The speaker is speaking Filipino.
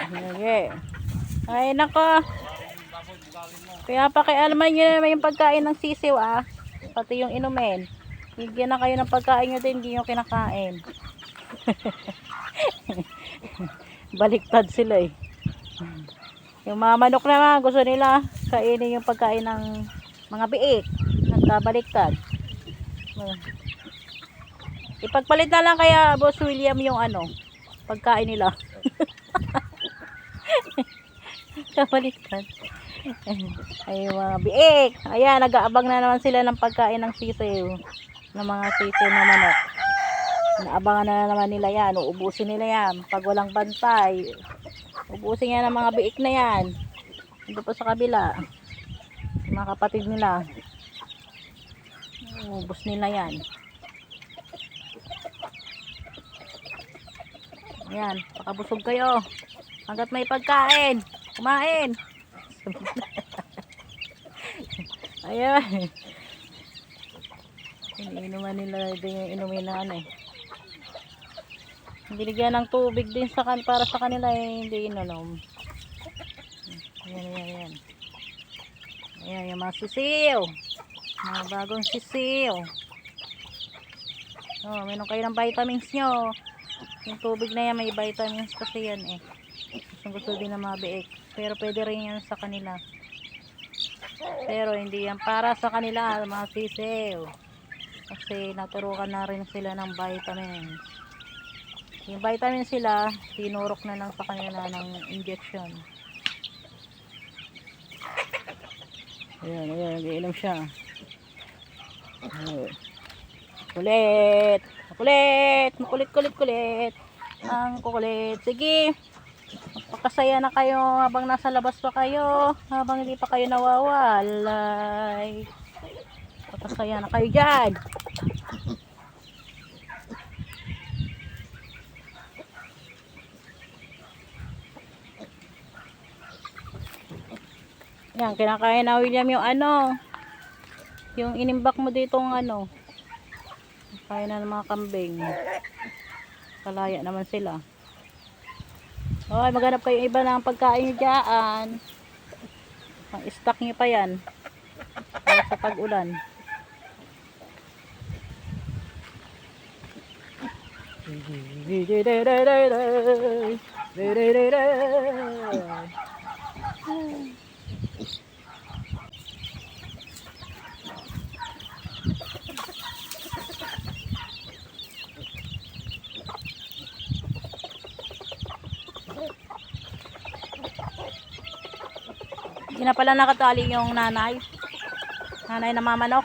Okay. Ay, nako. Kaya pakialaman nyo naman yung pagkain ng sisiw, ah. Pati yung inumin. Bigyan na kayo ng pagkain nyo din, hindi nyo kinakain. Baliktad sila eh. Yung mga manok naman, gusto nila kainin yung pagkain ng mga biik. Nagkabaliktad. Ipagpalit na lang kaya Boss William yung ano, pagkain nila. Kabaliktad. Ay mga biik. Ayan, nag-aabang na naman sila ng pagkain ng sisiw. Ng mga sisiw na manok. Naabangan na naman nila yan. Uubusin nila yan. Pag walang bantay, ubusin yan ng mga biik na yan. Ito pa sa kabila. Mga kapatid nila. Ubus nila yan. Ayan, pakabusog kayo. Hanggat may pagkain. Kumain. Ayan. Iniinuman nila din yung inumin na ano eh. Binigyan ng tubig din sa para sa kanila eh, hindi inunom. Ayan. Ayan yung mga sisiw. Mga bagong sisiw. Oh, meron kayo ng vitamins nyo. Yung tubig na yan may vitamins kasi yan eh. Gusto din ng mga biik. Pero pwede rin yan sa kanila. Pero hindi yan para sa kanila mga sisiw. Kasi naturukan na rin sila ng vitamins. Yung vitamins sila, tinurok na lang sa kanila ng injection. Ayan, giinom siya. Kulit. Makulit. Ang kukulit. Sige. Magpakasaya na kayo habang nasa labas pa kayo. Habang hindi pa kayo nawawalay. Magpakasaya na kayo dyan. Yan, kinakain na William yung ano. Yung inimbak mo dito ng ano. Kaya na ng mga kambing. Kalaya naman sila. Oy, maghanap kayo iba ng pagkain nyo dyan. Pang-stock nyo pa yan. Para sa tag-ulan. Hindi na pala nakatali yung nanay na mamanok.